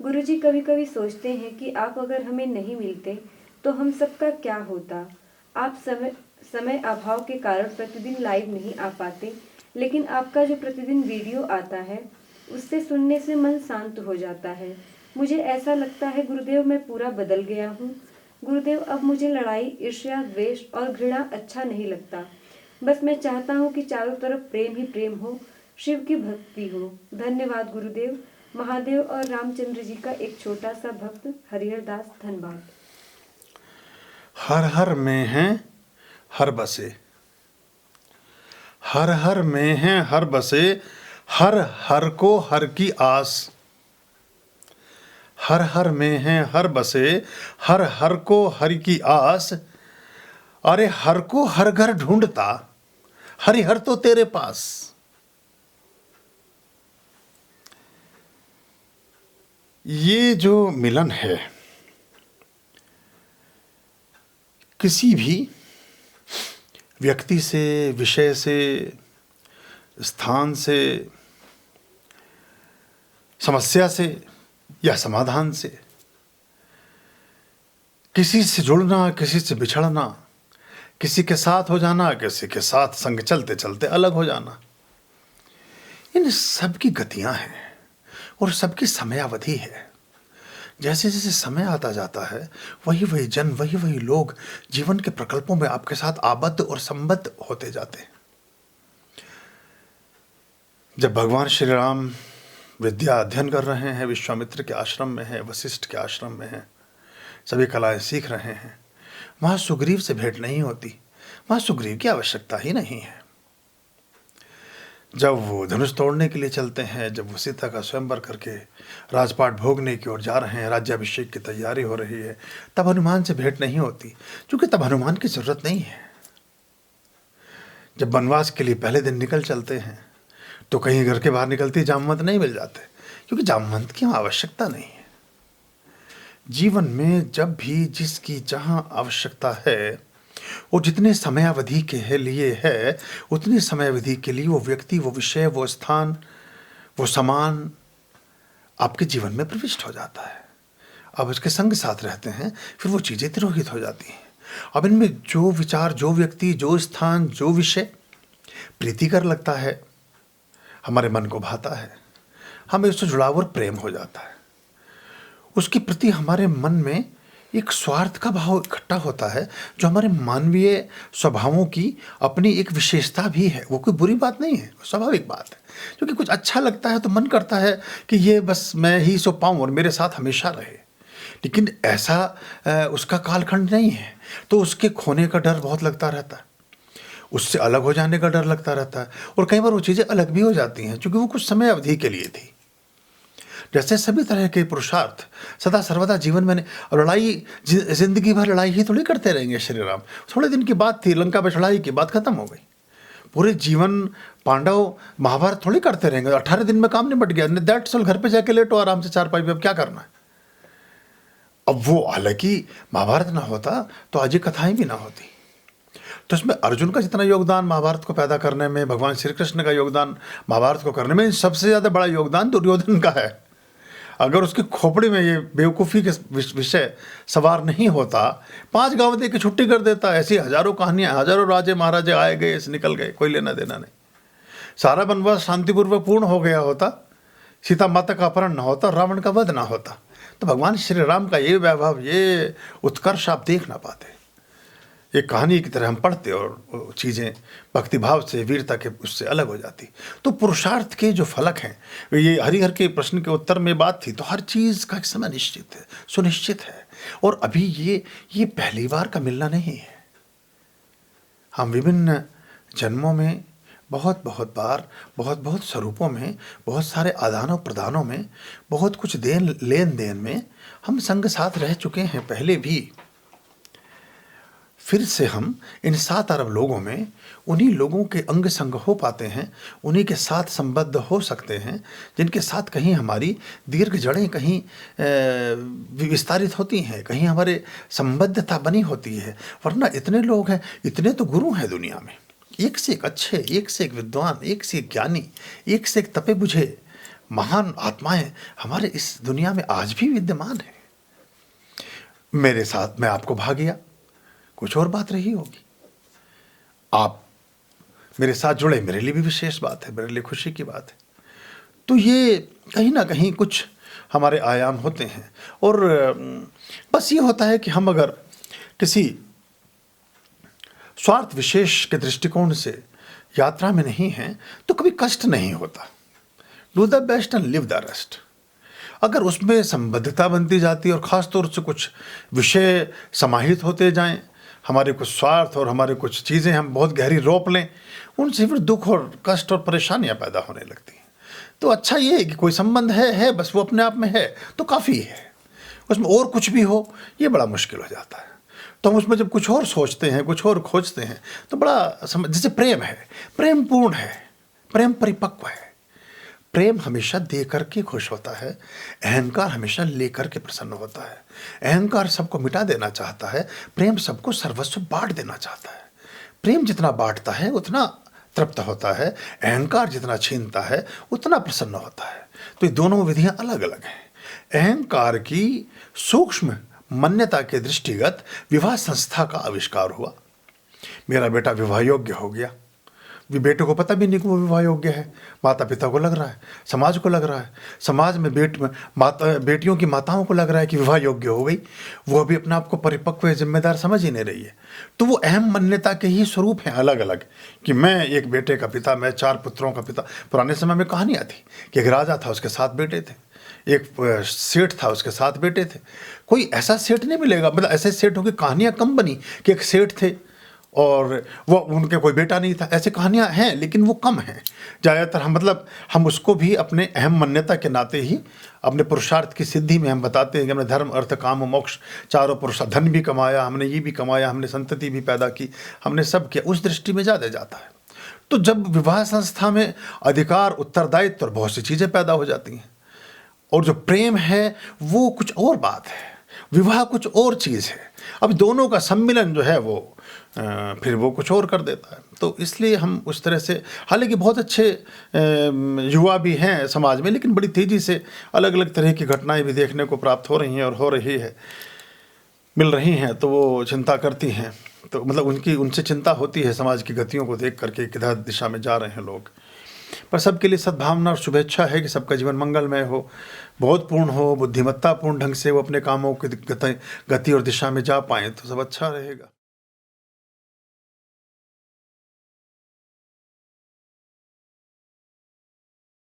गुरुजी कभी कभी सोचते हैं कि आप अगर हमें नहीं मिलते तो हम सबका क्या होता। आप समय अभाव के कारण प्रतिदिन लाइव नहीं आ पाते, लेकिन आपका जो प्रतिदिन वीडियो आता है उससे सुनने से मन शांत हो जाता है। मुझे ऐसा लगता है गुरुदेव मैं पूरा बदल गया हूँ। गुरुदेव अब मुझे लड़ाई, ईर्ष्या, द्वेष और घृणा अच्छा नहीं लगता। बस मैं चाहता हूँ कि चारों तरफ प्रेम ही प्रेम हो, शिव की भक्ति हो। धन्यवाद गुरुदेव। महादेव और रामचंद्र जी का एक छोटा सा भक्त, हरिहर दास, धनबाद। हर हर में हैं हर बसे, हर हर में हैं हर बसे, हर हर को हर की आस। हर हर में हैं हर बसे, हर हर को हर की आस। अरे हर को हर घर ढूंढता, हरिहर तो तेरे पास। ये जो मिलन है किसी भी व्यक्ति से, विषय से, स्थान से, समस्या से या समाधान से, किसी से जुड़ना, किसी से बिछड़ना, किसी के साथ हो जाना, किसी के साथ संग चलते चलते अलग हो जाना, इन सब की गतियां हैं और सबकी समयावधि है। जैसे जैसे समय आता जाता है वही वही जन, वही वही लोग जीवन के प्रकल्पों में आपके साथ आबद्ध और संबद्ध होते जाते हैं। जब भगवान श्री राम विद्या अध्ययन कर रहे हैं, विश्वामित्र के आश्रम में हैं, वशिष्ठ के आश्रम में हैं, सभी कलाएं सीख रहे हैं, वहाँ सुग्रीव से भेंट नहीं होती। वहाँ सुग्रीव की आवश्यकता ही नहीं है। जब वो धनुष तोड़ने के लिए चलते हैं, जब वो सीता का स्वयंवर करके राजपाट भोगने की ओर जा रहे हैं, राज्याभिषेक की तैयारी हो रही है, तब हनुमान से भेंट नहीं होती, क्योंकि तब हनुमान की जरूरत नहीं है। जब वनवास के लिए पहले दिन निकल चलते हैं तो कहीं घर के बाहर निकलती जामवंत नहीं मिल जाते, क्योंकि जामवंत की आवश्यकता नहीं है। जीवन में जब भी जिसकी जहाँ आवश्यकता है, वो जितने समयावधि के लिए है, उतनी समयावधि के लिए वो व्यक्ति, वो विषय, वो स्थान, वो सामान आपके जीवन में प्रविष्ट हो जाता है। अब उसके संग साथ रहते हैं, फिर वो चीज़ें तिरोहित हो जाती हैं। अब इनमें जो विचार, जो व्यक्ति, जो स्थान, जो विषय प्रीतिकर लगता है, हमारे मन को भाता है, हमें उससे जुड़ाव और प्रेम हो जाता है। उसके प्रति हमारे मन में एक स्वार्थ का भाव इकट्ठा होता है, जो हमारे मानवीय स्वभावों की अपनी एक विशेषता भी है। वो कोई बुरी बात नहीं है, स्वाभाविक बात है। क्योंकि कुछ अच्छा लगता है तो मन करता है कि ये बस मैं ही सो पाऊँ और मेरे साथ हमेशा रहे। लेकिन ऐसा उसका कालखंड नहीं है, तो उसके खोने का डर बहुत लगता रहता है, उससे अलग हो जाने का डर लगता रहता है। और कई बार वो चीज़ें अलग भी हो जाती हैं, क्योंकि वो कुछ समय अवधि के लिए थी। जैसे सभी तरह के पुरुषार्थ सदा सर्वदा जीवन में, लड़ाई जिंदगी भर लड़ाई ही थोड़ी करते रहेंगे श्री राम। थोड़े दिन की बात थी, लंका पे चढ़ाई की बात खत्म हो गई। पूरे जीवन पांडव महाभारत थोड़ी करते रहेंगे। 18 दिन में काम निपट गया, दैट्स ऑल, घर पे जाके लेटो आराम से चारपाई पे, अब क्या करना है। अब वो हालांकि महाभारत ना होता तो आज ये कथाएं भी ना होती। तो इसमें अर्जुन का जितना योगदान महाभारत को पैदा करने में, भगवान श्री कृष्ण का योगदान महाभारत को करने में, सबसे ज़्यादा बड़ा योगदान दुर्योधन का है। अगर उसकी खोपड़ी में ये बेवकूफ़ी के विषय सवार नहीं होता, 5 गांव दे के छुट्टी कर देता, ऐसी हजारों कहानियां, हजारों राजे महाराजे आए गए, निकल गए, कोई लेना देना नहीं, सारा वनवास शांतिपूर्वक पूर्ण हो गया होता, सीता माता का अपहरण ना होता, रावण का वध ना होता, तो भगवान श्री राम का ये वैभव, ये उत्कर्ष आप देख ना पाते। एक कहानी की तरह हम पढ़ते और चीज़ें भक्तिभाव से, वीरता के उससे अलग हो जाती। तो पुरुषार्थ के जो फलक हैं, ये हरिहर के प्रश्न के उत्तर में बात थी, तो हर चीज़ का एक समय निश्चित है, सुनिश्चित है। और अभी ये पहली बार का मिलना नहीं है। हम विभिन्न जन्मों में बहुत बहुत बार, बहुत बहुत स्वरूपों में, बहुत सारे आदानों प्रदानों में, बहुत कुछ लेन देन में हम संग साथ रह चुके हैं पहले भी। फिर से हम इन 7 अरब लोगों में उन्हीं लोगों के अंग संग हो पाते हैं, उन्हीं के साथ संबद्ध हो सकते हैं, जिनके साथ कहीं हमारी दीर्घ जड़ें कहीं विस्तारित होती हैं, कहीं हमारे संबद्धता बनी होती है। वरना इतने लोग हैं, इतने तो गुरु हैं दुनिया में, एक से एक अच्छे, एक से एक विद्वान, एक से एक ज्ञानी, एक से एक तपे बुझे, महान आत्माएं हमारे इस दुनिया में आज भी विद्यमान है। मेरे साथ मैं आपको भा गया, कुछ और बात रही होगी। आप मेरे साथ जुड़े, मेरे लिए भी विशेष बात है, मेरे लिए खुशी की बात है। तो ये कहीं ना कहीं कुछ हमारे आयाम होते हैं। और बस ये होता है कि हम अगर किसी स्वार्थ विशेष के दृष्टिकोण से यात्रा में नहीं हैं तो कभी कष्ट नहीं होता। Do the best and live the rest. अगर उसमें संबद्धता बनती जाती है और ख़ास तौर से कुछ विषय समाहित होते जाएं, हमारे कुछ स्वार्थ और हमारे कुछ चीज़ें हम बहुत गहरी रोप लें, उनसे फिर दुख और कष्ट और परेशानियां पैदा होने लगती हैं। तो अच्छा ये है कि कोई संबंध है बस वो अपने आप में है तो काफ़ी है। उसमें और कुछ भी हो ये बड़ा मुश्किल हो जाता है। तो हम उसमें जब कुछ और सोचते हैं, कुछ और खोजते हैं तो बड़ा जैसे प्रेम है, प्रेम पूर्ण है, प्रेम परिपक्व है। प्रेम हमेशा दे करके खुश होता है, अहंकार हमेशा ले करके प्रसन्न होता है। अहंकार सबको मिटा देना चाहता है, प्रेम सबको सर्वस्व बांट देना चाहता है। प्रेम जितना बांटता है उतना तृप्त होता है, अहंकार जितना छीनता है उतना प्रसन्न होता है। तो ये दोनों विधियां अलग अलग हैं। अहंकार की सूक्ष्म मान्यता के दृष्टिगत विवाह संस्था का आविष्कार हुआ। मेरा बेटा विवाह योग्य हो गया। बेटे को पता भी नहीं कि वो विवाह योग्य है, माता पिता को लग रहा है, समाज को लग रहा है, समाज में बेटियों की माताओं को लग रहा है कि विवाह योग्य हो गई। वो अभी अपने आप को परिपक्व है, जिम्मेदार समझ ही नहीं रही है। तो वो अहम मान्यता के ही स्वरूप हैं अलग अलग, कि मैं एक बेटे का पिता, मैं 4 पुत्रों का पिता। पुराने समय में कहानियाँ थी कि एक राजा था, उसके 7 बेटे थे, एक सेठ था, उसके 7 बेटे थे। कोई ऐसा सेठ नहीं मिलेगा, मतलब ऐसे सेठों की कहानियाँ कम बनी कि एक सेठ थे और वो उनके कोई बेटा नहीं था। ऐसे कहानियाँ हैं लेकिन वो कम हैं। ज़्यादातर हम उसको भी अपने अहम मान्यता के नाते ही अपने पुरुषार्थ की सिद्धि में हम बताते हैं कि हमने धर्म अर्थ काम और मोक्ष चारों पुरुषार्थ, धन भी कमाया, हमने ये भी कमाया, हमने संतति भी पैदा की, हमने सब किया। उस दृष्टि में ज़्यादा जाता है। तो जब विवाह संस्था में अधिकार, उत्तरदायित्व और बहुत सी चीज़ें पैदा हो जाती हैं। और जो प्रेम है वो कुछ और बात है, विवाह कुछ और चीज़ है। अब दोनों का सम्मिलन जो है वो फिर वो कुछ और कर देता है। तो इसलिए हम उस तरह से, हालांकि बहुत अच्छे युवा भी हैं समाज में, लेकिन बड़ी तेज़ी से अलग अलग तरह की घटनाएं भी देखने को प्राप्त हो रही हैं और हो रही है, मिल रही हैं। तो वो चिंता करती हैं, तो मतलब उनसे चिंता होती है समाज की गतियों को देख करके किधर दिशा में जा रहे हैं लोग। पर सबके लिए सद्भावना और शुभेच्छा है कि सबका जीवन मंगलमय हो, बहुत पूर्ण हो, बुद्धिमत्तापूर्ण ढंग से वो अपने कामों की गति और दिशा में जा पाएँ तो सब अच्छा रहेगा।